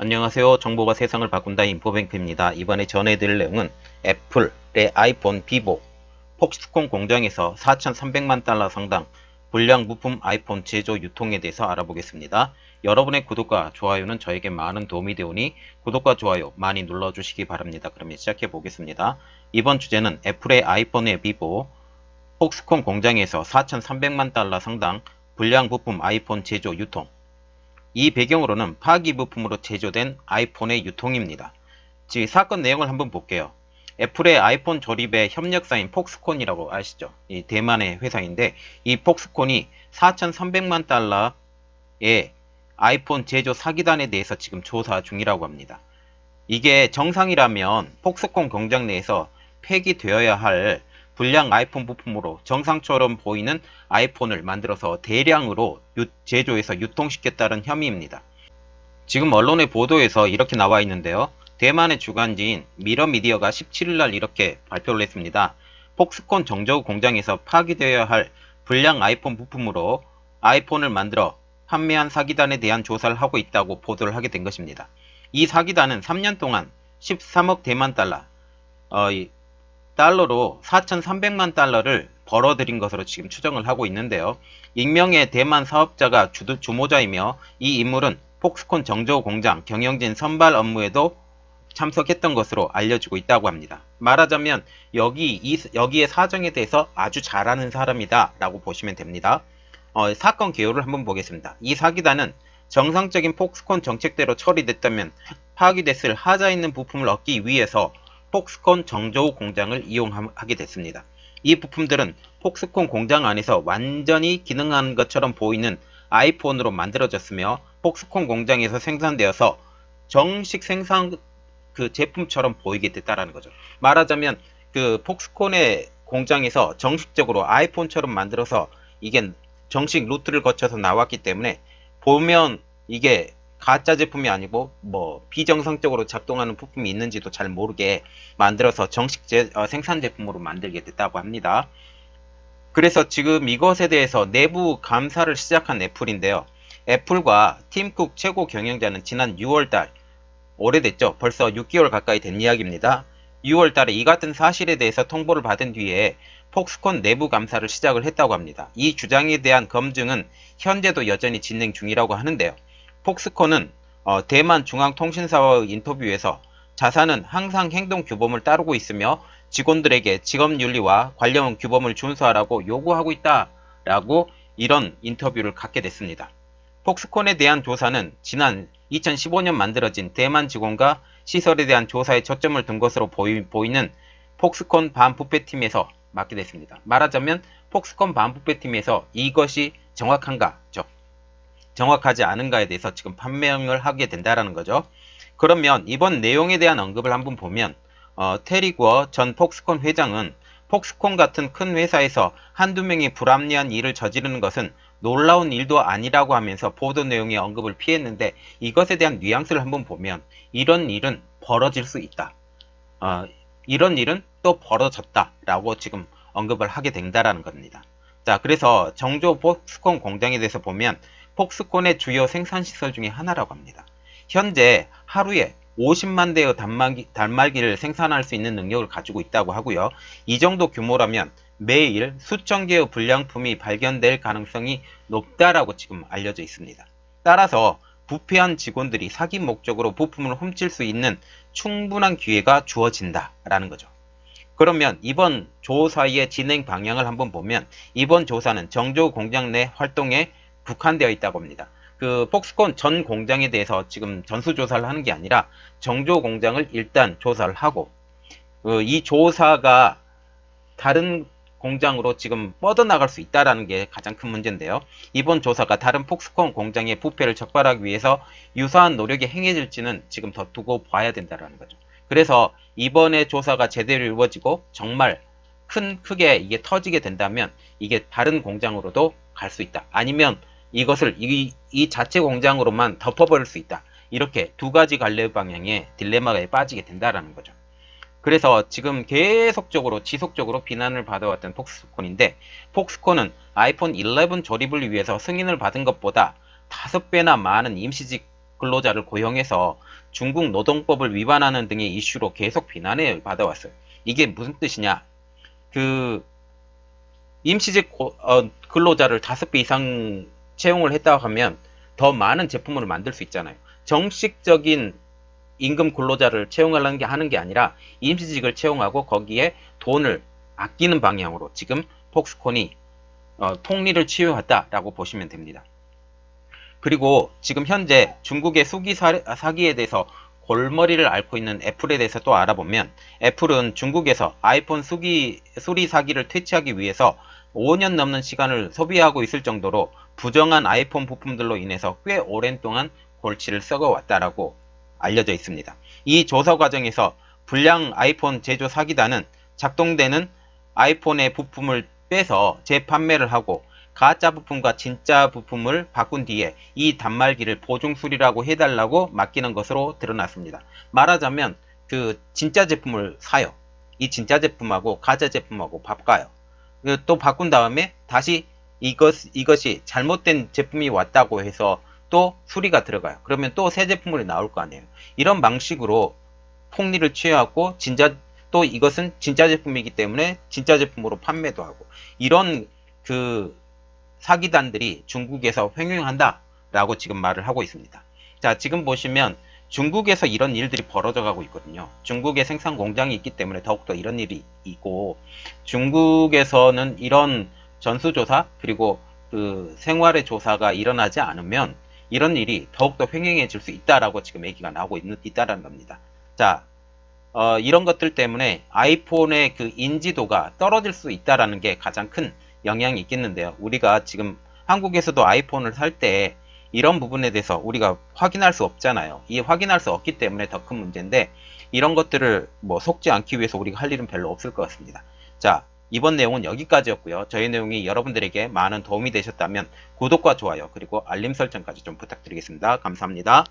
안녕하세요. 정보가 세상을 바꾼다 인포뱅크입니다. 이번에 전해드릴 내용은 애플의 아이폰 비보 폭스콘 공장에서 4,300만 달러 상당 불량 부품 아이폰 제조 유통에 대해서 알아보겠습니다. 여러분의 구독과 좋아요는 저에게 많은 도움이 되오니 구독과 좋아요 많이 눌러주시기 바랍니다. 그러면 시작해 보겠습니다. 이번 주제는 애플의 아이폰의 비보 폭스콘 공장에서 4,300만 달러 상당 불량 부품 아이폰 제조 유통. 이 배경으로는 파기 부품으로 제조된 아이폰의 유통입니다. 즉 사건 내용을 한번 볼게요. 애플의 아이폰 조립의 협력사인 폭스콘이라고 아시죠? 이 대만의 회사인데 이 폭스콘이 4,300만 달러의 아이폰 제조 사기단에 대해서 지금 조사 중이라고 합니다. 이게 정상이라면 폭스콘 공장 내에서 폐기되어야 할 불량 아이폰 부품으로 정상처럼 보이는 아이폰을 만들어서 대량으로 제조해서 유통시켰다는 혐의입니다. 지금 언론의 보도에서 이렇게 나와 있는데요. 대만의 주간지인 미러미디어가 17일날 이렇게 발표를 했습니다. 폭스콘 정저우 공장에서 파기되어야 할 불량 아이폰 부품으로 아이폰을 만들어 판매한 사기단에 대한 조사를 하고 있다고 보도를 하게 된 것입니다. 이 사기단은 3년 동안 13억 대만 달러로 4,300만 달러를 벌어들인 것으로 지금 추정을 하고 있는데요. 익명의 대만 사업자가 주모자이며 이 인물은 폭스콘 정저우 공장 경영진 선발 업무에도 참석했던 것으로 알려지고 있다고 합니다. 말하자면 여기의 사정에 대해서 아주 잘 아는 사람이다 라고 보시면 됩니다. 사건 개요를 한번 보겠습니다. 이 사기단은 정상적인 폭스콘 정책대로 처리됐다면 파기됐을 하자 있는 부품을 얻기 위해서 폭스콘 정저우 공장을 이용하게 됐습니다. 이 부품들은 폭스콘 공장 안에서 완전히 기능하는 것처럼 보이는 아이폰으로 만들어졌으며 폭스콘 공장에서 생산되어서 정식 생산 제품처럼 보이게 됐다라는 거죠. 말하자면 폭스콘의 공장에서 정식적으로 아이폰처럼 만들어서 이게 정식 루트를 거쳐서 나왔기 때문에 보면 이게 가짜 제품이 아니고 비정상적으로 작동하는 부품이 있는지도 잘 모르게 만들어서 정식 생산 제품으로 만들게 됐다고 합니다. 그래서 지금 이것에 대해서 내부 감사를 시작한 애플인데요. 애플과 팀 쿡 최고 경영자는 지난 6월달, 오래됐죠? 벌써 6개월 가까이 된 이야기입니다. 6월달에 이 같은 사실에 대해서 통보를 받은 뒤에 폭스콘 내부 감사를 시작을 했다고 합니다. 이 주장에 대한 검증은 현재도 여전히 진행 중이라고 하는데요. 폭스콘은 대만 중앙통신사와의 인터뷰에서 자사는 항상 행동 규범을 따르고 있으며 직원들에게 직업윤리와 관련 규범을 준수하라고 요구하고 있다라고 이런 인터뷰를 갖게 됐습니다. 폭스콘에 대한 조사는 지난 2015년 만들어진 대만 직원과 시설에 대한 조사에 초점을 둔 것으로 보이는 폭스콘 반부패팀에서 맡게 됐습니다. 말하자면 폭스콘 반부패팀에서 이것이 정확한가죠? 정확하지 않은가에 대해서 지금 판명을 하게 된다라는 거죠. 그러면 이번 내용에 대한 언급을 한번 보면 테리 구어 전 폭스콘 회장은 폭스콘 같은 큰 회사에서 한두 명이 불합리한 일을 저지르는 것은 놀라운 일도 아니라고 하면서 보도 내용의 언급을 피했는데 이것에 대한 뉘앙스를 한번 보면 이런 일은 벌어질 수 있다. 이런 일은 또 벌어졌다 라고 지금 언급을 하게 된다라는 겁니다. 자, 그래서 정저우 폭스콘 공장에 대해서 보면 폭스콘의 주요 생산시설 중에 하나라고 합니다. 현재 하루에 50만 대의 단말기를 생산할 수 있는 능력을 가지고 있다고 하고요. 이 정도 규모라면 매일 수천 개의 불량품이 발견될 가능성이 높다라고 지금 알려져 있습니다. 따라서 부패한 직원들이 사기 목적으로 부품을 훔칠 수 있는 충분한 기회가 주어진다라는 거죠. 그러면 이번 조사의 진행 방향을 한번 보면 이번 조사는 정저우 공장 내 활동에 국한되어 있다고 합니다. 폭스콘 전 공장에 대해서 지금 전수조사를 하는 게 아니라 정저우 공장을 일단 조사를 하고 이 조사가 다른 공장으로 지금 뻗어나갈 수 있다는 게 가장 큰 문제인데요. 이번 조사가 다른 폭스콘 공장의 부패를 적발하기 위해서 유사한 노력이 행해질지는 지금 더 두고 봐야 된다는 거죠. 그래서 이번에 조사가 제대로 이루어지고 정말 크게 이게 터지게 된다면 이게 다른 공장으로도 갈 수 있다. 아니면 이것을 이 자체 공장으로만 덮어버릴 수 있다. 이렇게 두 가지 갈래 방향의 딜레마에 빠지게 된다는 거죠. 그래서 지금 계속적으로 지속적으로 비난을 받아왔던 폭스콘인데 폭스콘은 아이폰 11 조립을 위해서 승인을 받은 것보다 5배나 많은 임시직 근로자를 고용해서 중국 노동법을 위반하는 등의 이슈로 계속 비난을 받아왔어요. 이게 무슨 뜻이냐? 그 임시직 근로자를 5배 이상 채용을 했다고 하면 더 많은 제품을 만들 수 있잖아요. 정식적인 임금 근로자를 채용하려는 게 하는 게 아니라 임시직을 채용하고 거기에 돈을 아끼는 방향으로 지금 폭스콘이 통리를 취해왔다라고 보시면 됩니다. 그리고 지금 현재 중국의 수기 사기에 대해서 골머리를 앓고 있는 애플에 대해서 또 알아보면, 애플은 중국에서 아이폰 수리 사기를 퇴치하기 위해서 5년 넘는 시간을 소비하고 있을 정도로 부정한 아이폰 부품들로 인해서 꽤 오랜 동안 골치를 썩어왔다라고 알려져 있습니다. 이 조사 과정에서 불량 아이폰 제조 사기단은 작동되는 아이폰의 부품을 빼서 재판매를 하고 가짜 부품과 진짜 부품을 바꾼 뒤에 이 단말기를 보증 수리라고 해달라고 맡기는 것으로 드러났습니다. 말하자면 그 진짜 제품을 사요. 이 진짜 제품하고 가짜 제품하고 바꿔요. 또 바꾼 다음에 다시 이것이 잘못된 제품이 왔다고 해서 또 수리가 들어가요. 그러면 또 새 제품으로 나올 거 아니에요. 이런 방식으로 폭리를 취해갖고 또 이것은 진짜 제품이기 때문에 진짜 제품으로 판매도 하고, 이런 그 사기단들이 중국에서 횡행한다라고 지금 말을 하고 있습니다. 자, 지금 보시면 중국에서 이런 일들이 벌어져 가고 있거든요. 중국에 생산 공장이 있기 때문에 더욱더 이런 일이 있고, 중국에서는 이런 전수조사 그리고 그 생활의 조사가 일어나지 않으면 이런 일이 더욱더 횡행해질 수 있다라고 지금 얘기가 나오고 있다라는 겁니다. 자, 이런 것들 때문에 아이폰의 그 인지도가 떨어질 수 있다라는 게 가장 큰 영향이 있겠는데요. 우리가 지금 한국에서도 아이폰을 살 때 이런 부분에 대해서 우리가 확인할 수 없잖아요. 이 확인할 수 없기 때문에 더 큰 문제인데, 이런 것들을 뭐 속지 않기 위해서 우리가 할 일은 별로 없을 것 같습니다. 자, 이번 내용은 여기까지였고요. 저희 내용이 여러분들에게 많은 도움이 되셨다면 구독과 좋아요 그리고 알림 설정까지 좀 부탁드리겠습니다. 감사합니다.